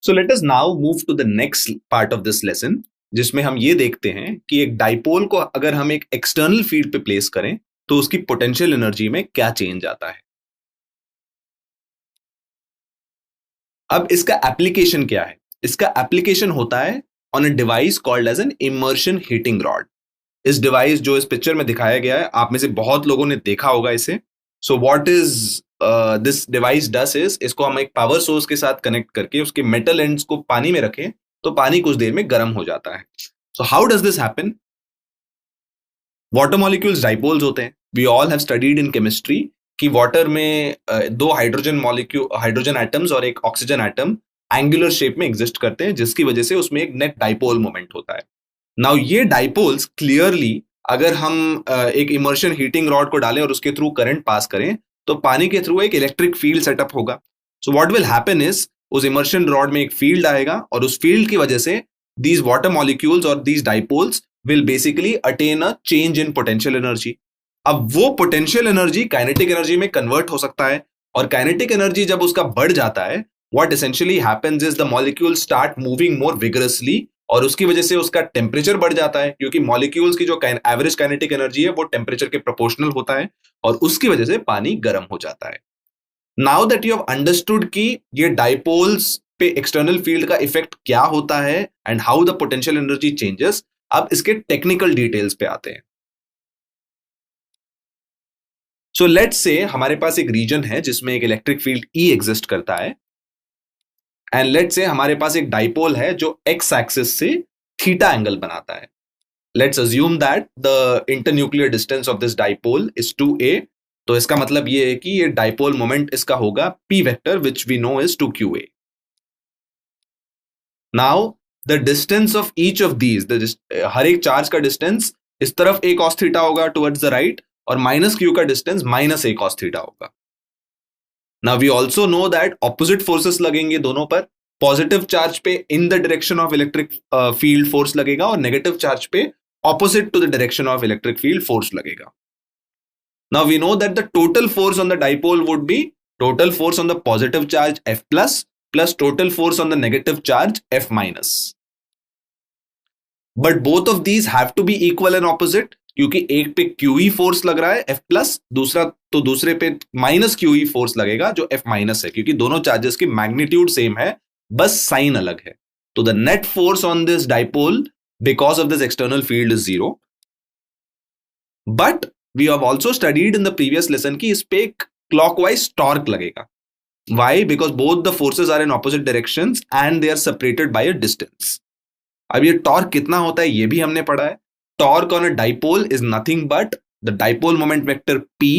So let us now move to the next part of this lesson, जिसमें हम ये देखते हैं कि एक डाइपोल को अगर हम एक एक्सटर्नल फील्ड पे प्लेस करें तो उसकी पोटेंशियल एनर्जी में क्या चेंज आता है। अब इसका एप्लीकेशन क्या है? इसका एप्लीकेशन होता है on a device called as an immersion heating rod. इस डिवाइस जो इस पिक्चर में दिखाया गया है, आप में से बहुत लोगों ने देखा होगा इसे। So what is this device does is, इसको हम एक पावर सोर्स के साथ कनेक्ट करके उसके मेटल एंड्स को पानी में रखें तो पानी कुछ देर में गर्म हो जाता है। So how does this happen? Water molecules dipoles होते हैं। We all have studied in chemistry कि वाटर में दो हाइड्रोजन एटम्स और एक ऑक्सीजन एटम एंगुलर शेप में एग्जिस्ट करते हैं, जिसकी वजह से उसमें एक नेट डाइपोल मोमेंट होता है। नाउ ये डाइपोल्स क्लियरली अगर हम एक इमर्शन हीटिंग रॉड को डालें और उसके थ्रू करंट पास करें तो पानी के थ्रू एक इलेक्ट्रिक फील्ड सेटअप होगा। So what will happen is, उस इमर्शन रॉड में एक फील्ड आएगा और उस फील्ड की वजह से दीज वाटर मॉलिक्यूल्स और these dipoles will basically attain a change in potential energy. अब वो पोटेंशियल एनर्जी काइनेटिक एनर्जी में कन्वर्ट हो सकता है, और काइनेटिक एनर्जी जब उसका बढ़ जाता है, what essentially happens is the molecules start moving more vigorously, और उसकी वजह से उसका टेम्परेचर बढ़ जाता है, क्योंकि मॉलिक्यूल्स की जो एवरेज काइनेटिक एनर्जी है वो टेम्परेचर के प्रोपोर्शनल होता है, और उसकी वजह से पानी गर्म हो जाता है। Now that you have understood कि ये डाइपोल्स पे एक्सटर्नल फील्ड का इफेक्ट क्या होता है and how the potential energy changes, अब इसके टेक्निकल डिटेल्स पे आते हैं। सो लेट्स से हमारे पास एक रीजन है जिसमें एक इलेक्ट्रिक फील्ड ई एग्जिस्ट करता है, एंड लेट्स से हमारे पास एक डाइपोल है जो एक्स एक्सिस से थीटा एंगल बनाता है। Let's assume that the internuclear distance of this dipole is 2a। तो इसका मतलब ये है कि ये डाइपोल मोमेंट इसका होगा p vector, which we know is 2qa। Now the distance of each of these, हर एक चार्ज का डिस्टेंस इस तरफ a cos थीटा होगा टुवर्ड्स द राइट, और माइनस क्यू का distance minus a cos theta होगा। Now we also know that opposite forces लगेंगे दोनों पर। पॉजिटिव चार्ज पे in the direction of electric field force लगेगा, और नेगेटिव चार्ज पे opposite to the direction of electric field force लगेगा। Now we know that the total force on the dipole would be total force on the positive charge F plus total force on the negative charge F minus. But both of these have to be equal and opposite, क्योंकि एक पे QE force लग रहा है F plus, दूसरे पे minus QE force लगेगा जो F माइनस है, क्योंकि दोनों चार्जेस की मैग्नीट्यूड सेम है, बस साइन अलग है। तो the net force on this dipole because of this external field is 0। But we have also studied in the previous lesson कि इस पे एक क्लॉकवाइज टॉर्क लगेगा। Why? Because both the forces are in opposite directions and they are separated by a distance. अब ये torque कितना होता है ये भी हमने पढ़ा है। Torque on a dipole is nothing but the dipole moment vector P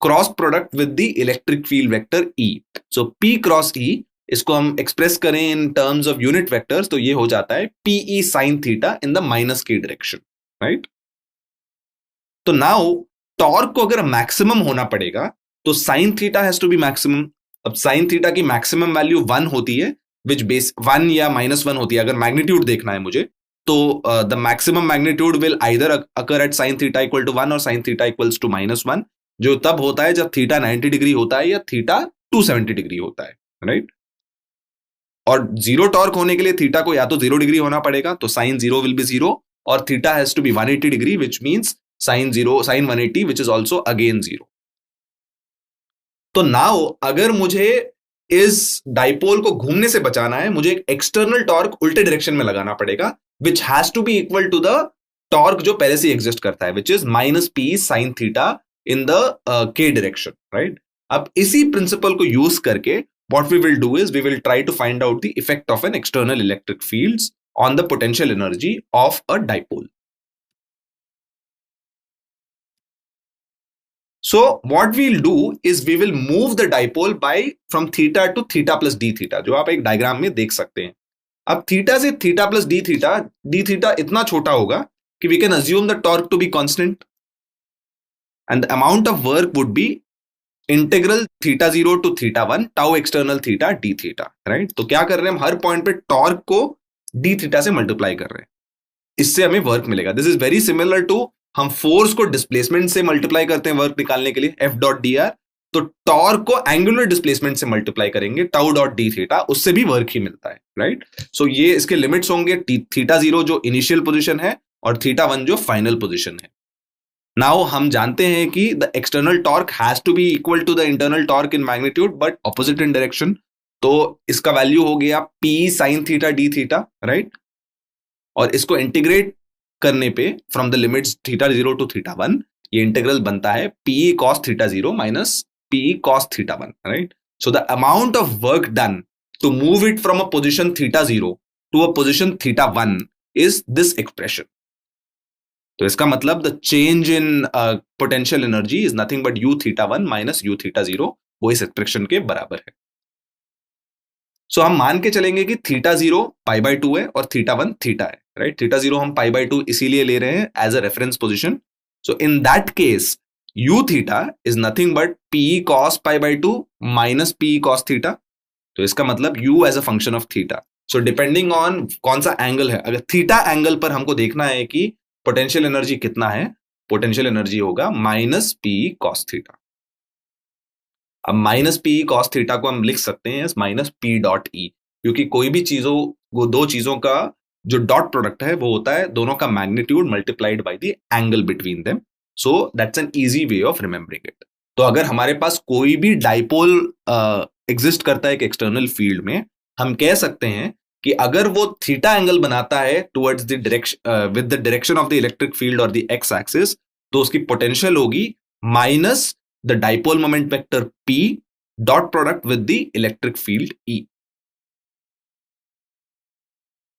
cross product with the electric field vector E। So P cross E, इसको हम एक्सप्रेस करें in terms of unit vectors तो ये हो जाता है PE sin theta in the minus K direction, right. तो now torque को अगर मैक्सिमम होना पड़ेगा तो sine theta has to be maximum. अब साइन थीटा की मैक्सिमम वैल्यू 1 होती है, विच बेस 1 या -1 होती है। अगर मैग्नीट्यूड देखना है मुझे तो the maximum magnitude will either occur at sine theta equal to 1 और साइन थीटा इक्वल्स टू -1, जो तब होता है जब थीटा 90 डिग्री होता है या थीटा 270 डिग्री होता है, राइट। और जीरो टॉर्क होने के लिए थीटा को या तो 0 डिग्री होना पड़ेगा, तो साइन 0 विल बी 0, और theta has to be 180 degree, which means sine 180 which is also again 0। तो नाउ अगर मुझे इस डाइपोल को घूमने से बचाना है, मुझे एक एक्सटर्नल टॉर्क उल्टे डायरेक्शन में लगाना पड़ेगा, which has to be equal to the torque जो पहले से एग्जिस्ट करता है, which is -P sin theta in the K direction, right. अब इसी प्रिंसिपल को यूज करके what we will do is we will try to find out the effect of an external electric fields on the potential energy of a dipole. So what we'll do is we will move the dipole by from theta to theta plus d theta, जो आप एक diagram में देख सकते हैं। अब theta से theta plus D theta इतना छोटा होगा कि we can assume the torque to be constant and the amount of work would be integral theta 0 to theta 1 tau external theta d theta, right। तो क्या कर रहे हैं हम, हर पॉइंट पे टॉर्क को d थीटा से मल्टीप्लाई कर रहे हैं, इससे हमें वर्क मिलेगा। This is very similar to हम फोर्स को डिस्प्लेसमेंट से मल्टीप्लाई करते हैं वर्क निकालने के लिए, F डॉट डी आर। तो टॉर्क को एंगुलर डिस्प्लेसमेंट से मल्टीप्लाई करेंगे, टाउ डॉट डी थीटा, उससे भी वर्क ही मिलता है, राइट। सो ये इसके लिमिट्स होंगे थीटा 0 जो इनिशियल पोजीशन है और थीटा 1 जो फाइनल पोजीशन है। नाउ हम जानते हैं कि the external torque has to be equal to the internal torque in magnitude but opposite in direction, तो इसका वैल्यू हो गया P sine theta D theta, right. और इसको इंटीग्रेट करने पे from the limits theta 0 to theta 1 ये integral बनता है P cos theta 0 minus P cos theta 1, right. So the amount of work done to move it from a position theta 0 to a position theta 1 is this expression. तो इसका मतलब the change in potential energy is nothing but U theta 1 minus U theta 0, वो इस expression के बराबर है। सो हम मान के चलेंगे कि थीटा 0 पाई बाय 2 है और थीटा 1 थीटा है, राइट। थीटा 0 हम पाई बाय 2 इसीलिए ले रहे हैं as a reference position. So in that case U theta is nothing but P cos pi by 2 minus P cos theta. तो इसका मतलब U as a function of theta. So depending on कौन सा angle है, अगर theta angle पर हमको देखना है कि पोटेंशियल एनर्जी कितना है, पोटेंशियल एनर्जी होगा माइनस पी कॉस थीटा। अब माइनस पी कॉस थीटा को हम लिख सकते हैं माइनस पी डॉट ई, क्योंकि कोई भी चीजों वो दो चीजों का जो डॉट प्रोडक्ट है वो होता है दोनों का magnitude multiplied by the angle between them. So that's an easy way of remembering it. तो अगर हमारे पास कोई भी डाइपोल एग्जिस्ट करता है एक एक्सटर्नल फील्ड में, हम कह सकते हैं कि अगर वो थीटा एंगल बनाता है towards the direction with the direction of the electric field और द एक्स एक्सिस, तो उसकी पोटेंशियल होगी minus the dipole moment vector P dot product with the electric field E.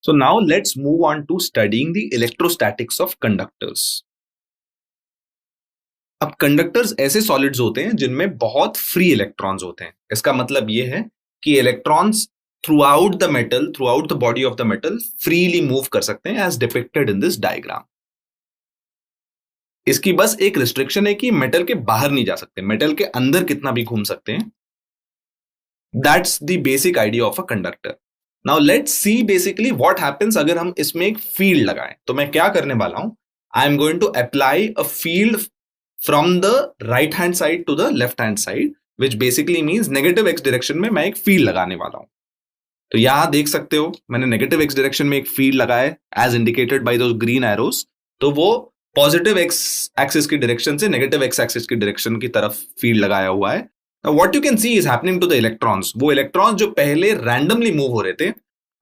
So now let's move on to studying the electrostatics of conductors. अब conductors ऐसे solids होते हैं जिनमें बहुत फ्री इलेक्ट्रॉन्स होते हैं। इसका मतलब यह है कि electrons throughout the metal, throughout the body of the metal freely move कर सकते हैं as depicted in this diagram. इसकी बस एक रिस्ट्रिक्शन है कि मेटल के बाहर नहीं जा सकते, मेटल के अंदर कितना भी घूम सकते हैं। That's the basic idea of a conductor. Now let's see basically what happens अगर हम इसमें एक फील्ड लगाएं। तो मैं क्या करने वाला हूं, I am going to apply a field from the right hand side to the left hand side, which basically means negative X direction में मैं एक फील्ड लगाने वाला हूं। तो यहां देख सकते हो मैंने नेगेटिव एक्स डायरेक्शन में एक फील्ड लगाया as indicated by those green arrows. तो वो पॉजिटिव एक्स एक्सिस की डायरेक्शन से नेगेटिव एक्स एक्सिस की डायरेक्शन की तरफ फील्ड लगाया हुआ है। What you can see is happening to the electrons, वो इलेक्ट्रॉन्स जो पहले रैंडमली मूव हो रहे थे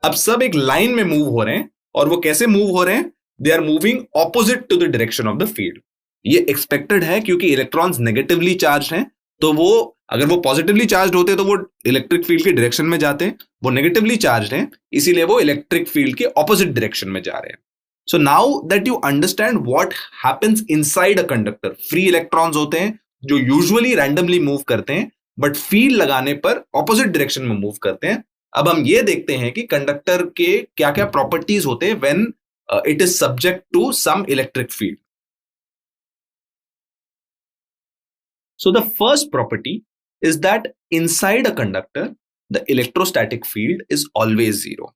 अब सब एक लाइन में मूव हो रहे हैं। और वो कैसे मूव हो रहे हैं, they are moving opposite to the direction of the field. ये एक्सपेक्टेड है क्योंकि इलेक्ट्रॉन्स नेगेटिवली चार्ज हैं, तो वो अगर वो पॉजिटिवली चार्ज होते तो वो इलेक्ट्रिक फील्ड की डायरेक्शन में जाते, वो नेगेटिवली चार्ज हैं इसीलिए वो इलेक्ट्रिक फील्ड के ऑपोजिट डायरेक्शन में जा रहे हैं। So now that you understand what happens inside a conductor, free electrons होते हैं जो usually randomly move करते हैं but field लगाने पर opposite direction में move करते हैं। अब हम ये देखते हैं कि कंडक्टर के क्या क्या प्रॉपर्टीज होते हैं when it is subject to some electric field. So the first property is that inside a conductor the electrostatic field is always zero.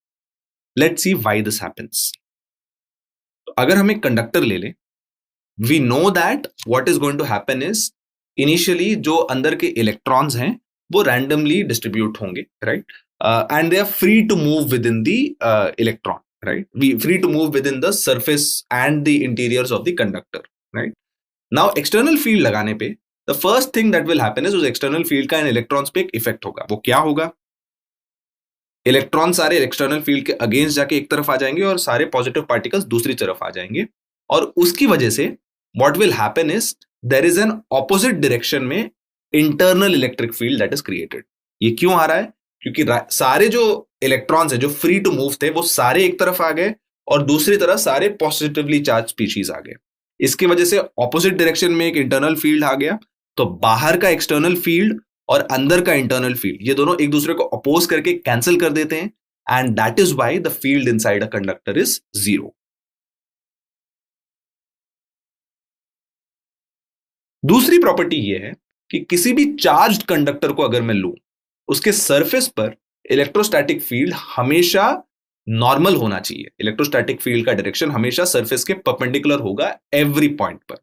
Let's see why this happens. तो अगर हम एक कंडक्टर ले लें, we know that what is going to happen is initially जो अंदर के electrons हैं वो रैंडमली डिस्ट्रीब्यूट होंगे, right, and they are free to move within the electron, right, we free to move within the surface and the interiors of the conductor, right. Now external field लगाने पे the first thing that will happen is उस external field का इन electrons पे एक effect होगा। वो क्या होगा, इलेक्ट्रॉन सारे एक्सटर्नल फील्ड के अगेंस्ट जाके एक तरफ आ जाएंगे और सारे पॉजिटिव पार्टिकल्स दूसरी तरफ आ जाएंगे। और उसकी वजह से what will happen is there is an opposite direction में internal electric field that is created. ये क्यों आ रहा है, क्योंकि सारे जो इलेक्ट्रॉन्स है जो फ्री टू मूव थे वो सारे एक तरफ आ गए और दूसरी तरफ सारे पॉजिटिवली चार्ज स्पीशीज आ गए। इसकी वजह से ऑपोजिट डायरेक्शन में एक इंटरनल फील्ड आ गया। तो बाहर का एक्सटर्नल फील्ड और अंदर का इंटरनल फील्ड ये दोनों एक दूसरे को अपोज करके कैंसिल कर देते हैं and that is why the field inside a conductor is zero. दूसरी प्रॉपर्टी ये है कि किसी भी चार्ज्ड कंडक्टर को अगर मैं लूं, उसके सरफेस पर इलेक्ट्रोस्टैटिक फील्ड हमेशा नॉर्मल होना चाहिए। इलेक्ट्रोस्टैटिक फील्ड का डायरेक्शन हमेशा सरफेस के परपेंडिकुलर होगा एवरी पॉइंट पर।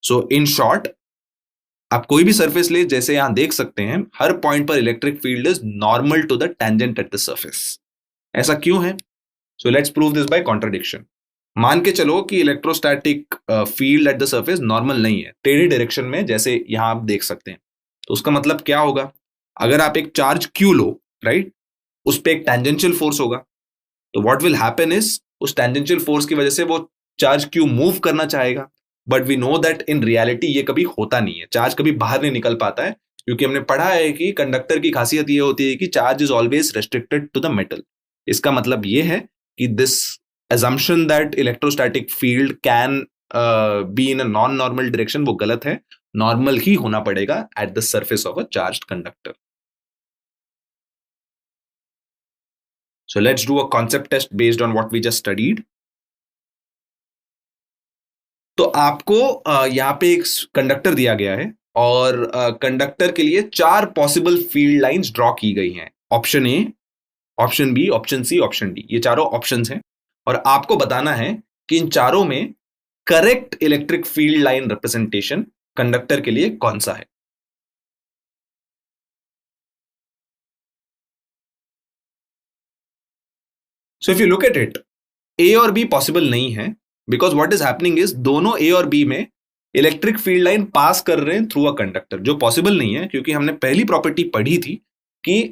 सो इन शॉर्ट, आप कोई भी सरफेस ले, जैसे यहां देख सकते हैं, हर पॉइंट पर electric field is normal to the tangent at the surface. ऐसा क्यों है? So let's prove this by contradiction. मान के चलो कि electrostatic field at the surface normal नहीं है, टेढ़ी डायरेक्शन में, जैसे यहां आप देख सकते हैं। तो उसका मतलब क्या होगा? अगर आप एक चार्ज क्यू लो, राइट, उस पर एक टेंजेंशियल फोर्स होगा। तो व्हाट विल हैपन इज, उस टेंजेंशियल फोर्स की वजह से वो चार्ज क्यू मूव करना चाहेगा, but we know that in reality ये कभी होता नहीं है, चार्ज कभी बाहर नहीं निकल पाता है, क्योंकि हमने पढ़ा है कि कंडक्टर की खासियत ये होती है कि charge is always restricted to the metal. इसका मतलब ये है कि this assumption that electrostatic field can be in a non-normal direction वो गलत है, नॉर्मल ही होना पड़ेगा at the surface of a charged conductor. So let's do a concept test based on what we just studied. तो आपको यहाँ पे एक कंडक्टर दिया गया है और कंडक्टर के लिए 4 पॉसिबल फील्ड लाइंस ड्रॉ की गई हैं। Option A, option B, option C, option D, ये चारों ऑप्शंस हैं और आपको बताना है कि इन चारों में correct electric field line representation conductor के लिए कौन सा है। So if you look at it, A और बी पॉसिबल नहीं है, because what is happening is दोनों ए और बी में इलेक्ट्रिक फील्ड लाइन पास कर रहे हैं थ्रू अ कंडक्टर, जो पॉसिबल नहीं है, क्योंकि हमने पहली प्रॉपर्टी पढ़ी थी कि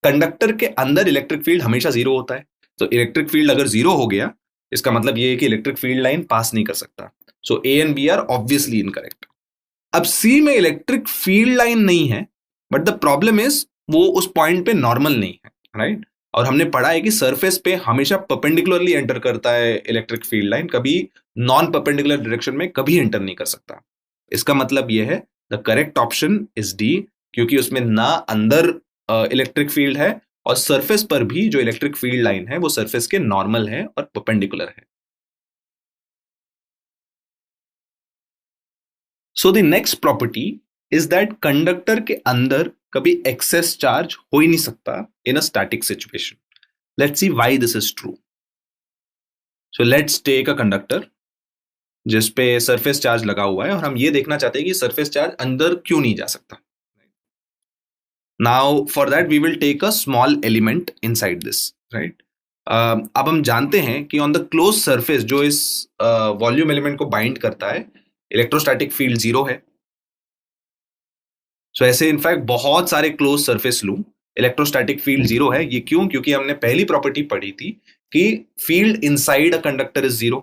कंडक्टर के अंदर इलेक्ट्रिक फील्ड हमेशा जीरो होता है। तो इलेक्ट्रिक फील्ड अगर जीरो हो गया, इसका मतलब ये है कि इलेक्ट्रिक फील्ड लाइन पास नहीं कर सकता। So A and B are obviously incorrect. अब सी में इलेक्ट्रिक फील्ड लाइन नहीं है, बट द प्रॉब्लम इज वो उस पॉइंट पे नॉर्मल नहीं है, राइट। और हमने पढ़ा है कि सरफेस पे हमेशा परपेंडिकुलरली एंटर करता है इलेक्ट्रिक फील्ड लाइन, कभी नॉन परपेंडिकुलर डायरेक्शन में कभी एंटर नहीं कर सकता। इसका मतलब यह है the correct option is D, क्योंकि उसमें ना अंदर इलेक्ट्रिक फील्ड है और सरफेस पर भी जो इलेक्ट्रिक फील्ड लाइन है वो सरफेस के नॉर्मल है और परपेंडिकुलर है। So the next property is that conductor के अंदर कभी एक्सेस चार्ज हो ही नहीं सकता in a static situation. Let's see why this is true. So let's take a conductor जिसपे सरफेस चार्ज लगा हुआ है और हम ये देखना चाहते हैं कि सरफेस चार्ज अंदर क्यों नहीं जा सकता। Now for that we will take a small element inside this, right. अब हम जानते हैं कि ऑन द क्लोज सरफेस जो इस वॉल्यूम एलिमेंट को बाइंड करता है, इलेक्ट्रोस्टैटिक फील्ड जीरो है। सो ऐसे इनफैक्ट बहुत सारे क्लोज सरफेस लूं, इलेक्ट्रोस्टैटिक फील्ड जीरो है। ये क्यों? क्योंकि हमने पहली प्रॉपर्टी पढ़ी थी कि field inside a conductor is zero.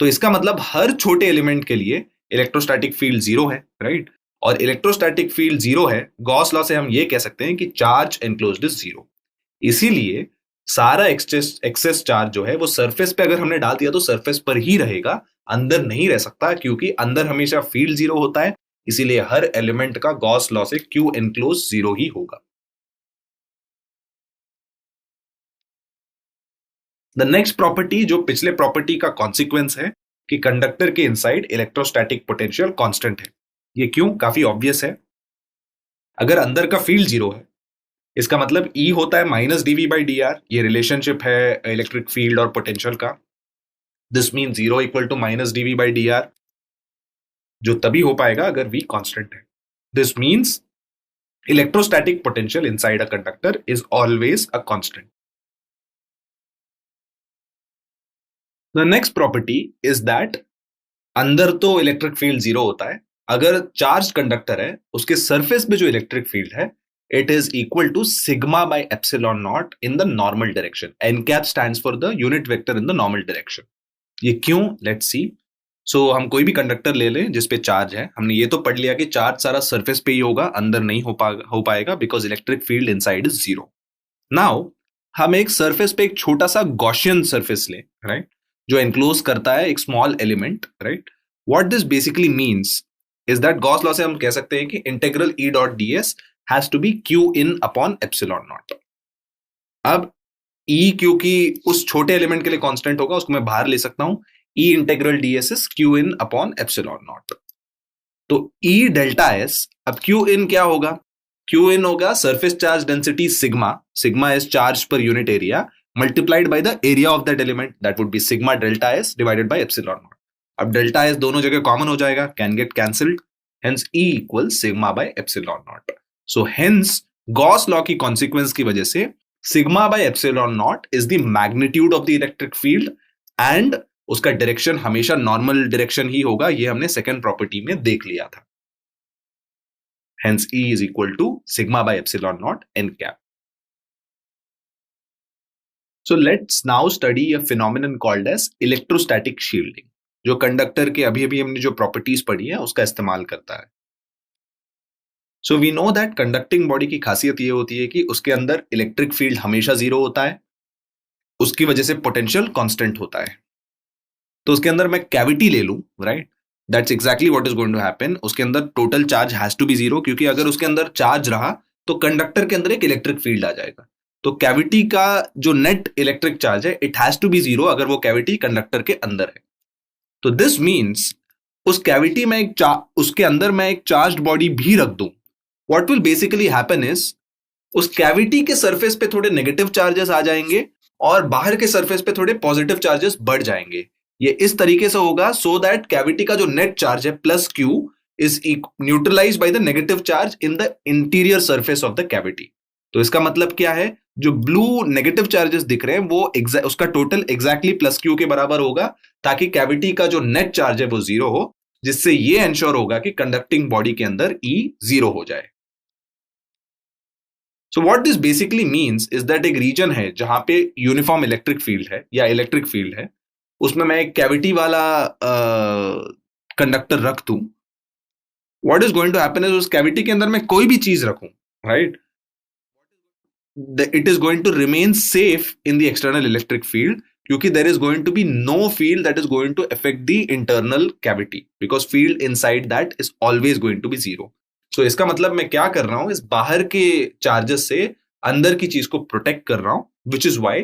तो इसका मतलब हर छोटे एलिमेंट के लिए इलेक्ट्रोस्टैटिक फील्ड जीरो है, राइट। और इलेक्ट्रोस्टैटिक फील्ड जीरो है, गॉस लॉ से हम ये कह सकते हैं कि चार्ज एनक्लोज्ड इज जीरो। इसीलिए सारा एक्सेस चार्ज जो है वो सरफेस पे अगर हमने डाल दिया तो सरफेस पर ही रहेगा, अंदर नहीं रह सकता, क्योंकि अंदर हमेशा फील्ड जीरो होता है। इसीलिए हर एलिमेंट का गॉस लॉ से क्यू एनक्लोज जीरो ही होगा। द नेक्स्ट प्रॉपर्टी जो पिछले प्रॉपर्टी का कॉन्सिक्वेंस है कि कंडक्टर के इनसाइड इलेक्ट्रोस्टैटिक पोटेंशियल कांस्टेंट है। ये क्यों? काफी ऑब्वियस है। अगर अंदर का फील्ड जीरो है, इसका मतलब E होता है minus DV by D R. ये रिलेशनशिप है इलेक्ट्रिक फील्ड और पोटेंशियल का। This mean zero equal to minus DV by D R, जो तभी हो पाएगा अगर V कांस्टेंट है। This means electrostatic potential inside a conductor is always a constant. The next property is that अंदर तो इलेक्ट्रिक फील्ड जीरो होता है, अगर चार्ज कंडक्टर है उसके सरफेस पे जो इलेक्ट्रिक फील्ड है it is equal to sigma by epsilon naught in the normal direction. N cap stands for the unit vector in the normal direction. ये क्यों? Let's see. सो हम कोई भी कंडक्टर ले लें जिसपे चार्ज है, हमने ये तो पढ़ लिया कि चार्ज सारा सरफेस पे ही होगा, अंदर नहीं हो पाएगा because electric field inside is zero. Now हम एक सरफेस पे एक छोटा सा गॉसियन सरफेस लें, राइट, जो एनक्लोज करता है एक small element, right. What this basically means is that Gauss law से हम कह सकते हैं कि integral E dot ds has to be Q in upon epsilon naught. अब E क्योंकि उस छोटे एलिमेंट के लिए कांस्टेंट होगा, उसको मैं बाहर ले सकता हूं। E integral ds is Q in upon epsilon not. तो E डेल्टा s, अब क्यू इन क्या होगा? क्यू इन होगा surface charge density sigma, sigma is charge per unit area, multiplied by the area of that element, that would be sigma delta S divided by epsilon naught. अब delta S दोनों जगह common हो जाएगा, can get cancelled, Hence E equals sigma by epsilon naught. So hence Gauss law की consequence की वजह से sigma by epsilon naught is the magnitude of the electric field and उसका डायरेक्शन हमेशा नॉर्मल डायरेक्शन ही होगा, ये हमने सेकंड प्रॉपर्टी में देख लिया था. Hence E is equal to sigma by epsilon naught n cap. So let's now study a phenomenon called as electrostatic shielding, जो कंडक्टर के अभी अभी हमने जो प्रॉपर्टीज पढ़ी है उसका इस्तेमाल करता है. So we know that conducting body की खासियत ये होती है कि उसके अंदर इलेक्ट्रिक फील्ड हमेशा जीरो होता है, उसकी वजह से पोटेंशियल कांस्टेंट होता है. तो उसके अंदर मैं कैविटी ले लूं, right, that's exactly what is going to happen. उसके अंदर total charge has to be zero, क्योंकि अगर उसके अंदर चार्ज रहा तो कंडक्टर के अंदर एक इलेक्ट्रिक फील्ड आ जाएगा. तो कैविटी का जो नेट इलेक्ट्रिक चार्ज है it has to be zero अगर वो कैविटी कंडक्टर के अंदर है. तो दिस मीन्स उस कैविटी में उसके अंदर मैं एक चार्ज्ड बॉडी भी रख दूं, what will basically happen is उस कैविटी के सरफेस पे थोड़े नेगेटिव चार्जेस आ जाएंगे और बाहर के सरफेस पे थोड़े पॉजिटिव चार्जेस बढ़ जाएंगे. ये इस तरीके से होगा सो दैट कैविटी का जो नेट चार्ज है plus Q is neutralised bye the negative charge in the interior surface of the cavity. तो इसका मतलब क्या है, जो ब्लू नेगेटिव चार्जेस दिख रहे हैं वो उसका टोटल एग्जैक्टली प्लस क्यू के बराबर होगा, ताकि कैविटी का जो नेट चार्ज है वो जीरो हो, जिससे ये एंश्योर होगा कि कंडक्टिंग बॉडी के अंदर ई जीरो हो जाए. So what this basically means is that एक रीजन है जहां पे यूनिफॉर्म इलेक्ट्रिक फील्ड है या इलेक्ट्रिक फील्ड है, उसमें मैं एक कैविटी वाला कंडक्टर रख दूं. What is going to happen is उस कैविटी के अंदर मैं कोई भी चीज रखूं, right, it is going to remain safe in the external electric field, क्योंकि there is going to be no field that is going to affect the internal cavity because field inside that is always going to be zero. So इसका मतलब मैं क्या कर रहा हूं, इस बाहर के चार्जेस से अंदर की चीज को प्रोटेक्ट कर रहा हूं, which is why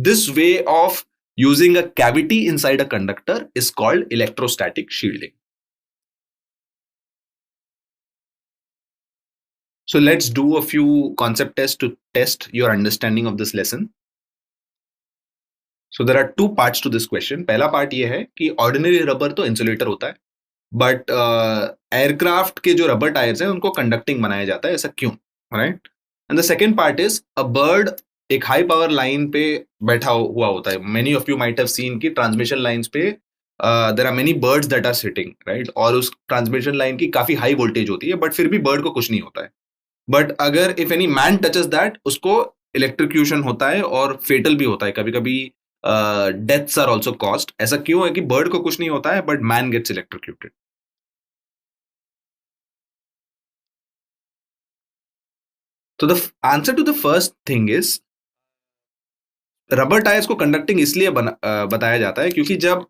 this way of using a cavity inside a conductor is called electrostatic shielding. So let's do a few concept tests to test your understanding of this lesson. So there are two parts to this question. पहला part ये है कि ordinary rubber तो insulator होता है, but aircraft के जो rubber tyres हैं उनको कंडक्टिंग बनाया जाता है, ऐसा क्यों, right. And the second part is a bird एक हाई पावर लाइन पे बैठा हुआ होता है. Many of you might have seen कि ट्रांसमिशन लाइंस पे there are many birds that are sitting, right, और उस ट्रांसमिशन लाइन की काफी हाई वोल्टेज होती है, बट फिर भी बर्ड को कुछ नहीं होता है. बट अगर if any man touches that उसको इलेक्ट्रिक्यूशन होता है और फेटल भी होता है, कभी कभी डेथ्स आर आल्सो कॉज्ड. ऐसा क्यों है कि बर्ड को कुछ नहीं होता है बट मैन गेट्स इलेक्ट्रिक्यूटेड. तो the answer to the first thing is rubber tyres को कंडक्टिंग इसलिए बताया जाता है क्योंकि जब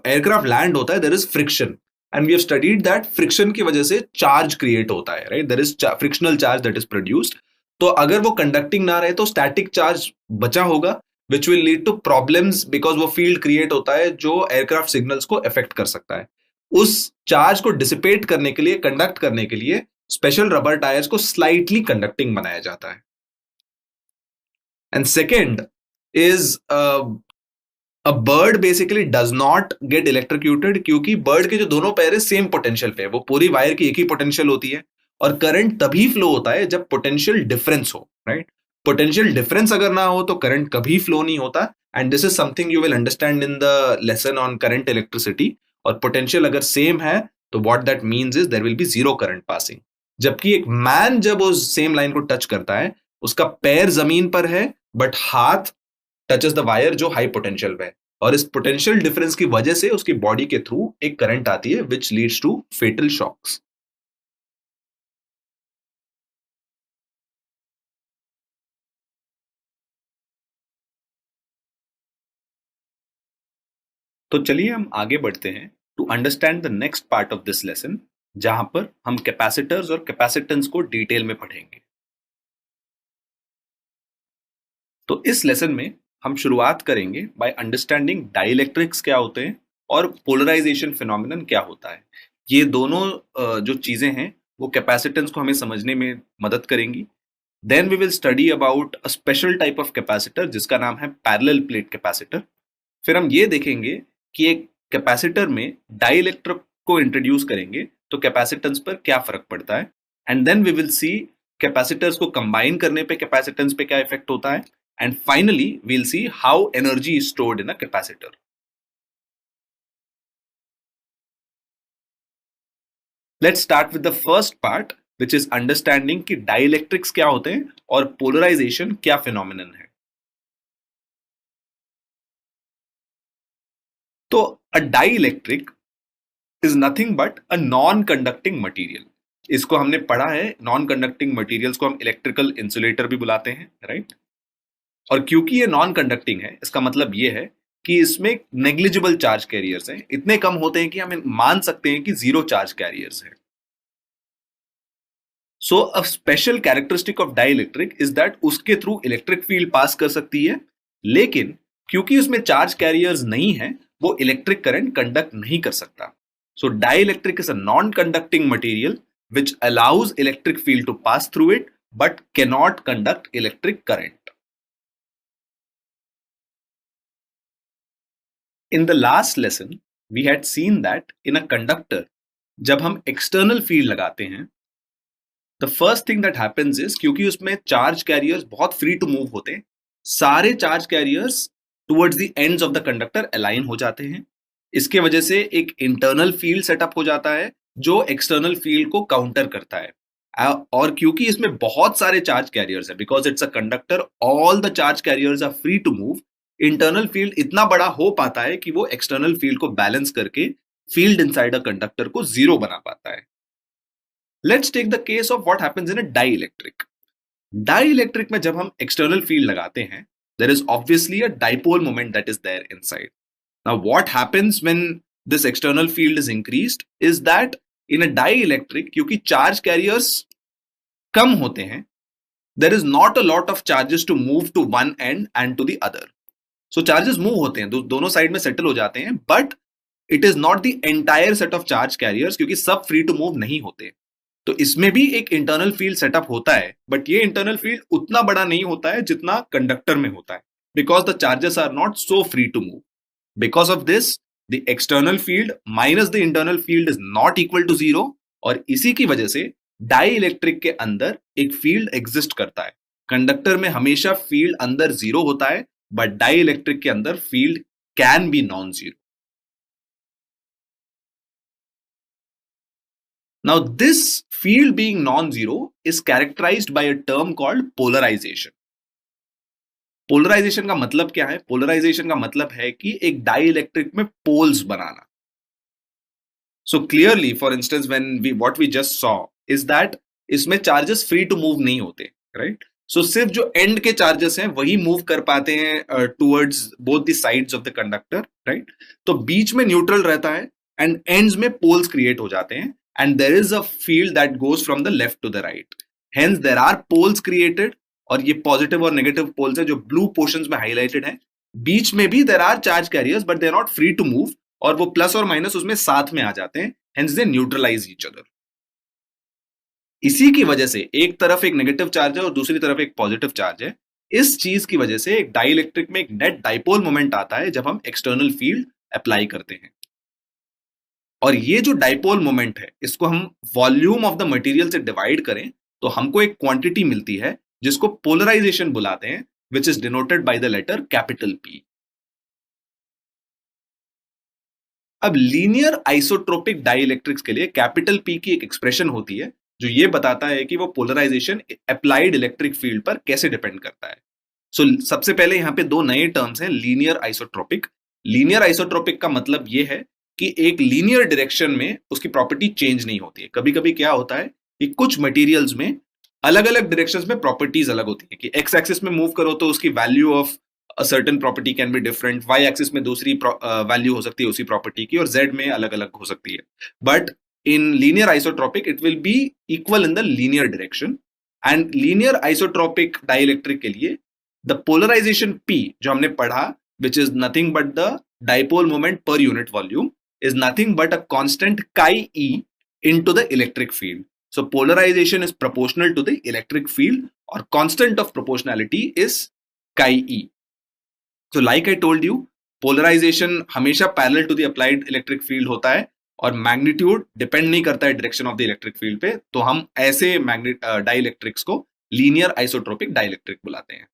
एयरक्राफ्ट लैंड होता है there is friction, and we have studied that friction की वजह से चार्ज क्रिएट होता है, right, there is frictional charge that is produced. तो अगर वो कंडक्टिंग ना रहे तो स्टैटिक चार्ज बचा होगा which will lead to problems because वो फील्ड क्रिएट होता है जो एयरक्राफ्ट सिग्नल्स को अफेक्ट कर सकता है. उस चार्ज को डिसिपेट करने के लिए, कंडक्ट करने के लिए स्पेशल रबर टायर्स को स्लाइटली कंडक्टिंग बनाया जाता है. And second is a bird basically does not get electrocuted क्योंकि बर्ड के जो दोनों पैर है सेम पोटेंशियल पे है, वो पूरी वायर की एक ही पोटेंशियल होती है, और करंट तभी फ्लो होता है जब पोटेंशियल डिफरेंस हो, राइट. पोटेंशियल डिफरेंस अगर ना हो तो करंट कभी फ्लो नहीं होता, and this is something you will understand in the lesson on current electricity. और पोटेंशियल अगर सेम है तो what that means is there will be zero current passing. जबकि एक मैन जब उस सेम लाइन को टच करता है उसका पैर जमीन पर है बट हाथ टचेस द वायर जो हाई पोटेंशियल पे है, और इस पोटेंशियल डिफरेंस की वजह से उसकी बॉडी के थ्रू एक करंट आती है which leads to fatal shocks. तो चलिए हम आगे बढ़ते हैं to understand the next part of this lesson, जहां पर हम कैपेसिटर्स और कैपेसिटेंस को डिटेल में पढ़ेंगे. तो इस लेसन में हम शुरुआत करेंगे बाय अंडरस्टैंडिंग डाइलेक्ट्रिक्स क्या होते हैं और पोलराइजेशन फिनोमिनन क्या होता है. ये दोनों जो चीजें हैं वो कैपेसिटेंस को हमें समझने में मदद करेंगी. Then we will study about a special type of capacitor जिसका नाम है पैरेलल प्लेट कैपेसिटर. फिर हम ये देखेंगे कि एक कैपेसिटर में डाइलेक्ट्रिक को इंट्रोड्यूस करेंगे तो कैपेसिटेंस पर क्या फर्क पड़ता है, and then we will see capacitors को कंबाइन करने पे कैपेसिटेंस पे क्या इफेक्ट होता है, and finally we will see how energy is stored in a capacitor. Let's start with the first part which is understanding कि डाइलेक्ट्रिक्स क्या होते हैं और पोलराइजेशन क्या फिनोमिनन है. तो a dielectric is nothing but a non conducting material. इसको हमने पढ़ा है, नॉन कंडक्टिंग मटीरियल्स को हम इलेक्ट्रिकल इंसुलेटर भी बुलाते हैं, राइट? और क्योंकि ये नॉन कंडक्टिंग है, इसका मतलब ये है कि इसमें नेग्लिजिबल चार्ज कैरियर्स हैं, इतने कम होते हैं कि हम मान सकते हैं कि जीरो चार्ज कैरियर्स हैं. So a special characteristic of dielectric is that उसके थ्रू इलेक्ट्रिक फील्ड पास कर सकती है, लेकिन क्योंकि उसमें चार्ज कैरियर्स नहीं है, वो इलेक्ट्रिक करंट कंडक्ट नहीं कर सकता. So dielectric is a non conducting material which allows electric field to pass through it but cannot conduct electric current. In the last lesson, we had seen that in a conductor, जब हम external field लगाते हैं, the first thing that happens is क्योंकि उसमें charge carriers बहुत free to move होते हैं, सारे charge carriers towards the ends of the conductor align हो जाते हैं. इसके वजह से एक internal field setup हो जाता है जो एक्सटर्नल फील्ड को काउंटर करता है. और क्योंकि इसमें बहुत सारे चार्ज कैरियर्स है, because it's a conductor, all the charge carriers are free to move, internal field इतना बड़ा हो पाता है कि वो एक्सटर्नल फील्ड को बैलेंस करके फील्ड इनसाइड अ कंडक्टर को जीरो बना पाता है. Let's take the case of what happens in a dielectric. Dielectric में जब हम एक्सटर्नल फील्ड लगाते हैं, there is obviously a dipole moment that is there inside. Now what happens when this external field is increased is that in a dielectric, क्योंकि charge carriers कम होते हैं, there is not a lot of charges to move to one end and to the other. So charges move होते हैं, दोनों side में settle हो जाते हैं, but it is not the entire set of charge carriers, क्योंकि सब free to move नहीं होते. तो इसमें भी एक इंटरनल फील्ड सेटअप होता है, बट ये इंटरनल फील्ड उतना बड़ा नहीं होता है जितना कंडक्टर में होता है, because the charges are not so free to move. Because of this the external field minus the internal field is not equal to zero, और इसी की वजह से डाइलेक्ट्रिक के अंदर एक फील्ड एग्जिस्ट करता है. कंडक्टर में हमेशा फील्ड अंदर जीरो होता है, बट डाइलेक्ट्रिक के अंदर field can be non zero. Now this field being non zero is characterised by a term called polarisation. Polarisation का मतलब क्या है? पोलराइजेशन का मतलब है कि एक डाइलेक्ट्रिक में पोल्स बनाना. So clearly, for instance, what we just saw is that इसमें चार्जेस फ्री टू मूव नहीं होते, राइट? सो सिर्फ जो एंड के चार्जेस हैं वही मूव कर पाते हैं towards both the sides of the conductor, right? तो बीच में न्यूट्रल रहता है एंड एंड्स में पोल्स क्रिएट हो जाते हैं, and there is a field that goes from the left to the right. Hence there are poles created, और ये पॉजिटिव और नेगेटिव पोल्स है जो ब्लू पोर्शंस में हाईलाइटेड है. बीच में भी there are charge carriers, but they are not free to move, और वो प्लस और माइनस उसमें साथ में आ जाते हैं, hence they neutralise each other. इसी की वजह से एक तरफ एक नेगेटिव चार्ज है और दूसरी तरफ एक पॉजिटिव चार्ज है. इस चीज की वजह से एक डाइलेक्ट्रिक में एक नेट डाइपोल मोमेंट आता है जब हम एक्सटर्नल फील्ड अप्लाई करते हैं. और ये जो डाइपोल मोमेंट है, इसको हम वॉल्यूम ऑफ द मटेरियल से डिवाइड करें तो हमको एक क्वांटिटी मिलती है जिसको पोलराइजेशन बुलाते हैं, which is denoted by the letter capital P. अब लीनियर आइसोट्रोपिक डाइलेक्ट्रिक्स के लिए कैपिटल P की एक एक्सप्रेशन होती है जो ये बताता है कि वो पोलराइजेशन अप्लाइड इलेक्ट्रिक फील्ड पर कैसे डिपेंड करता है. सबसे पहले यहां पे दो नए टर्म्स हैं, लीनियर आइसोट्रोपिक. लीनियर आइसोट्रोपिक का मतलब ये है कि एक लीनियर डायरेक्शन में उसकी प्रॉपर्टी चेंज नहीं होती है. कभी कभी क्या होता है कि कुछ मटेरियल्स में अलग अलग डायरेक्शंस में प्रॉपर्टीज अलग होती है, कि एक्स एक्सिस में मूव करो तो उसकी value of a certain property can be different, Y axis में दूसरी वैल्यू हो सकती है उसी प्रॉपर्टी की, और जेड में अलग अलग हो सकती है. But in linear isotropic it will be equal in the linear direction. And linear isotropic dielectric के लिए द पोलराइजेशन P जो हमने पढ़ा, which is nothing but the dipole moment per unit volume, is nothing but a constant chi e into the electric field. So polarization is proportional to the electric field, or constant of proportionality is chi e. So like I told you, polarization हमेशा parallel to the applied electric field होता है, और magnitude depend नहीं करता है direction of the electric field पे, तो हम ऐसे डाइलेक्ट्रिक्स को लीनियर आइसोट्रोपिक डाइलेक्ट्रिक बुलाते हैं।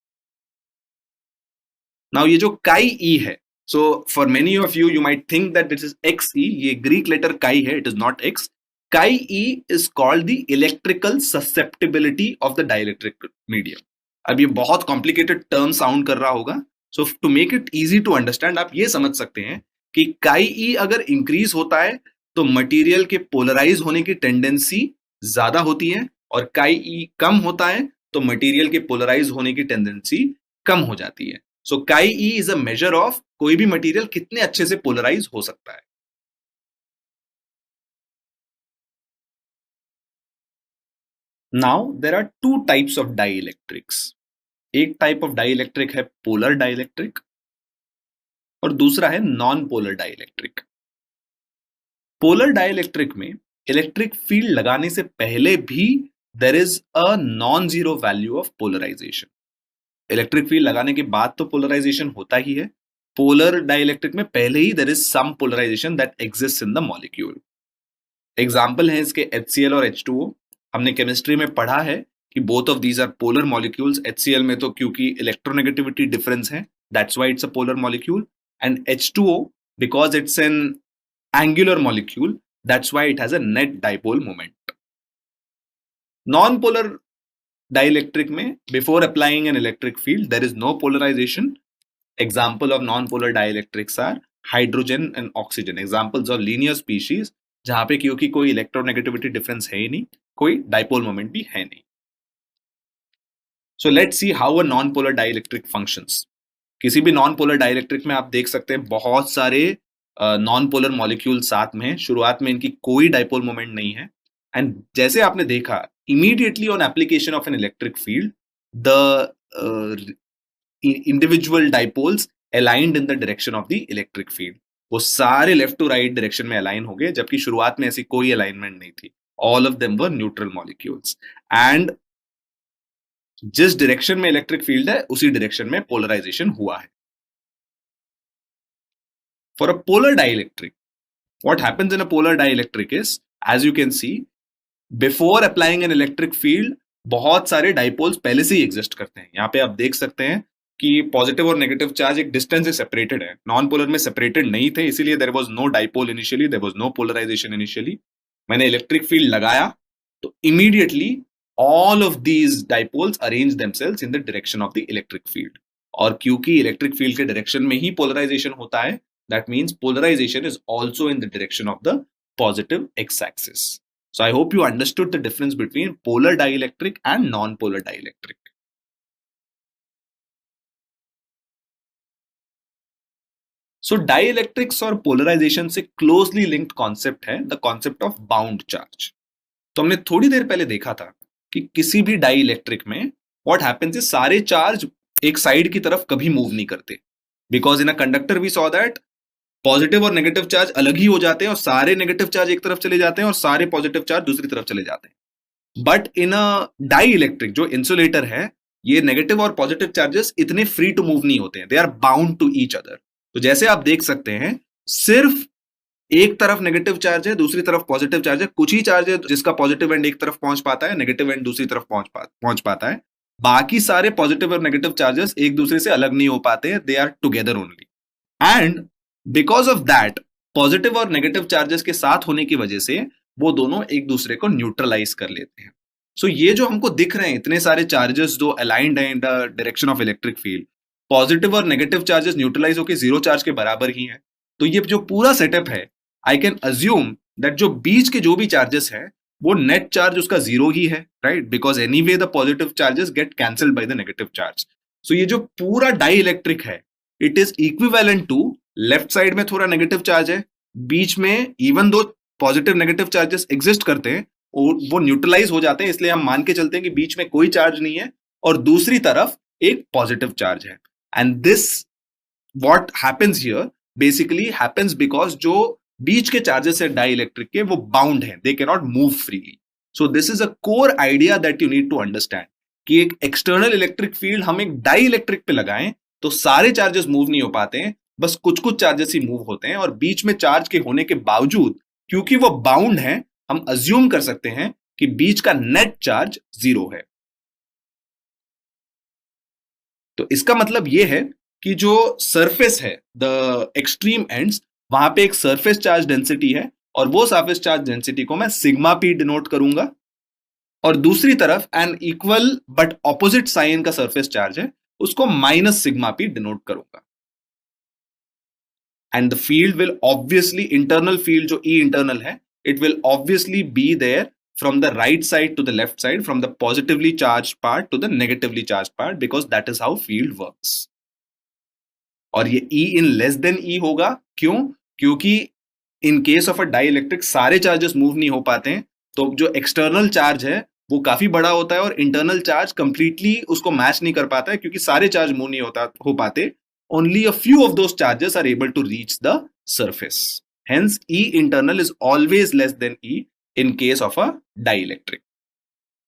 नाउ ये जो काई ई है, so for many of you might think that this is x e, ये ग्रीक लेटर काई है, it is not x. Chi e is called the electrical susceptibility of the dielectric medium. अब ये बहुत complicated term sound कर रहा होगा, so to make it easy to understand आप ये समझ सकते हैं कि काई ई अगर इंक्रीज होता है तो मटेरियल के पोलराइज होने की टेंडेंसी ज्यादा होती है, और काई ई कम होता है तो मटेरियल के पोलराइज होने की टेंडेंसी कम हो जाती है। सो काई e is a measure of कोई भी मटेरियल कितने अच्छे से पोलराइज हो सकता है। Now there are two types of dielectrics. एक टाइप ऑफ डाइइलेक्ट्रिक है पोलर डाइइलेक्ट्रिक, और दूसरा है non polar dielectric. Polar dielectric में इलेक्ट्रिक फील्ड लगाने से पहले भी there is a non zero value of polarisation. Electric field लगाने के बाद तो पोलराइजेशन होता ही है, पोलर डाइइलेक्ट्रिक में पहले ही there is some polarisation that exist in the molecule. Example है इसके HCl और H2O। हमने केमिस्ट्री में पढ़ा है कि both of these are polar molecules. HCl में तो क्योंकि इलेक्ट्रोनेगेटिविटी डिफरेंस है, that's why it's a polar molecule, and H2O because it's an angular molecule, that's why it has a net dipole moment. Non-polar dielectric में before applying an electric field there is no polarization. Example of non-polar dielectrics are hydrogen and oxygen, examples of linear species जहां पे क्योंकि कोई electronegativity difference है ही नहीं, कोई dipole moment भी है नहीं। So let's see how a non polar dielectric functions. किसी भी नॉन पोलर डाइइलेक्ट्रिक में आप देख सकते हैं बहुत सारे नॉन पोलर मॉलिक्यूल साथ में है, शुरुआत में इनकी कोई डाइपोल मोमेंट नहीं है, एंड जैसे आपने देखा immediately on application of an electric field the individual dipoles aligned in the direction of the electric field, वो सारे लेफ्ट टू राइट डायरेक्शन में अलाइन हो गए, जबकि शुरुआत में ऐसी कोई अलाइनमेंट नहीं थी। All of them were neutral molecules, and जिस डायरेक्शन में इलेक्ट्रिक फील्ड है उसी डायरेक्शन में पोलराइजेशन हुआ है। For a polar dielectric, what happens in a polar dielectric is, as you can see, before applying an electric field, बहुत सारे dipoles पहले से ही एग्जिस्ट करते हैं। यहाँ पे आप देख सकते हैं कि पॉजिटिव और नेगेटिव चार्ज एक डिस्टेंस से सेपरेटेड है, नॉन पोलर में सेपरेटेड नहीं थे, इसीलिए there was no dipole initially, there was no polarisation initially. मैंने इलेक्ट्रिक फील्ड लगाया तो immediately all of these dipoles arrange themselves in the direction of the electric field, और क्योंकि इलेक्ट्रिक फील्ड के डायरेक्शन में ही पोलराइजेशन होता है, that means polarization is also in the direction of the positive x-axis. So I hope you understood the difference between polar dielectric and non-polar dielectric. So dielectrics और polarization से closely linked concept है the concept of bound charge. तो हमने थोड़ी देर पहले देखा था कि किसी भी डाइइलेक्ट्रिक में what happens is सारे चार्ज एक साइड की तरफ कभी मूव नहीं करते, because in a conductor we saw that positive और नेगेटिव चार्ज अलग ही हो जाते हैं, और सारे नेगेटिव चार्ज एक तरफ चले जाते हैं और सारे पॉजिटिव चार्ज दूसरी तरफ चले जाते हैं। But in a dielectric जो इंसुलेटर है, ये नेगेटिव और पॉजिटिव चार्जेस इतने फ्री टू मूव नहीं होते हैं, they are bound to each other. तो जैसे आप देख सकते हैं सिर्फ एक तरफ नेगेटिव चार्ज है, दूसरी तरफ पॉजिटिव चार्ज है, कुछ ही चार्ज है जिसका पॉजिटिव एंड एक तरफ पहुंच पाता है, नेगेटिव एंड दूसरी तरफ पहुंच पाता है। बाकी सारे पॉजिटिव और नेगेटिव चार्जेस एक दूसरे से अलग नहीं हो पाते हैं, they are together only. And because of that positive और नेगेटिव चार्जेस के साथ होने की वजह से वो दोनों एक दूसरे को न्यूट्रलाइज कर लेते हैं। सो ये जो हमको दिख रहे हैं इतने सारे चार्जेस जो अलाइंड हैं इन the direction of electric field, positive और नेगेटिव चार्जेस न्यूट्रलाइज होकर जीरो चार्ज के बराबर ही है। तो ये जो पूरा सेटअप है, आई कैन अज्यूम दैट जो बीच के जो भी चार्जेस है वो नेट चार्ज उसका जीरो ही है, right, because anyway the positive charges get cancelled by the negative charge. So ये जो पूरा डाई इलेक्ट्रिक है it is equivalent to left side में थोड़ा नेगेटिव चार्ज है, बीच में even though positive negative charges exist करते हैं और वो न्यूट्रलाइज हो जाते हैं, इसलिए हम मान के चलते हैं कि बीच में कोई चार्ज नहीं है और दूसरी तरफ एक पॉजिटिव चार्ज है। And this what happens here basically happens because जो बीच के चार्जेस है डाई इलेक्ट्रिक के वो बाउंड है, they can not move freely. So this is a core idea that you need to understand कि एक एक्सटर्नल इलेक्ट्रिक फील्ड हम एक डाई इलेक्ट्रिक पे लगाएं तो सारे चार्जेस मूव नहीं हो पाते हैं, बस कुछ कुछ चार्जेस ही मूव होते हैं, और बीच में चार्ज के होने के बावजूद क्योंकि वो बाउंड है, हम अज्यूम कर सकते हैं कि बीच का नेट चार्ज 0 है। तो इसका मतलब यह है कि जो सरफेस है, द एक्सट्रीम एंड्स, वहां पे एक सरफेस चार्ज डेंसिटी है, और वो सरफेस चार्ज डेंसिटी को मैं सिग्मा पी डिनोट करूंगा, और दूसरी तरफ an equal but opposite sign का सरफेस चार्ज है, उसको माइनस सिग्मा पी डिनोट करूंगा। And the field will obviously, internal field जो ई इंटरनल है, it will obviously be there from the right side to the left side, from the positively charged part to the negatively charged part, because that is how field works. और ये E in less than E होगा, क्यों? क्योंकि in case of a dielectric सारे charges move नहीं हो पाते हैं, तो जो एक्सटर्नल चार्ज है वो काफी बड़ा होता है, और इंटरनल चार्ज कंप्लीटली उसको मैच नहीं कर पाता है, क्योंकि सारे चार्ज मूव नहीं हो पाते. Only a few of those charges are able to reach the surface. Hence, E internal is always less than E in case of a dielectric.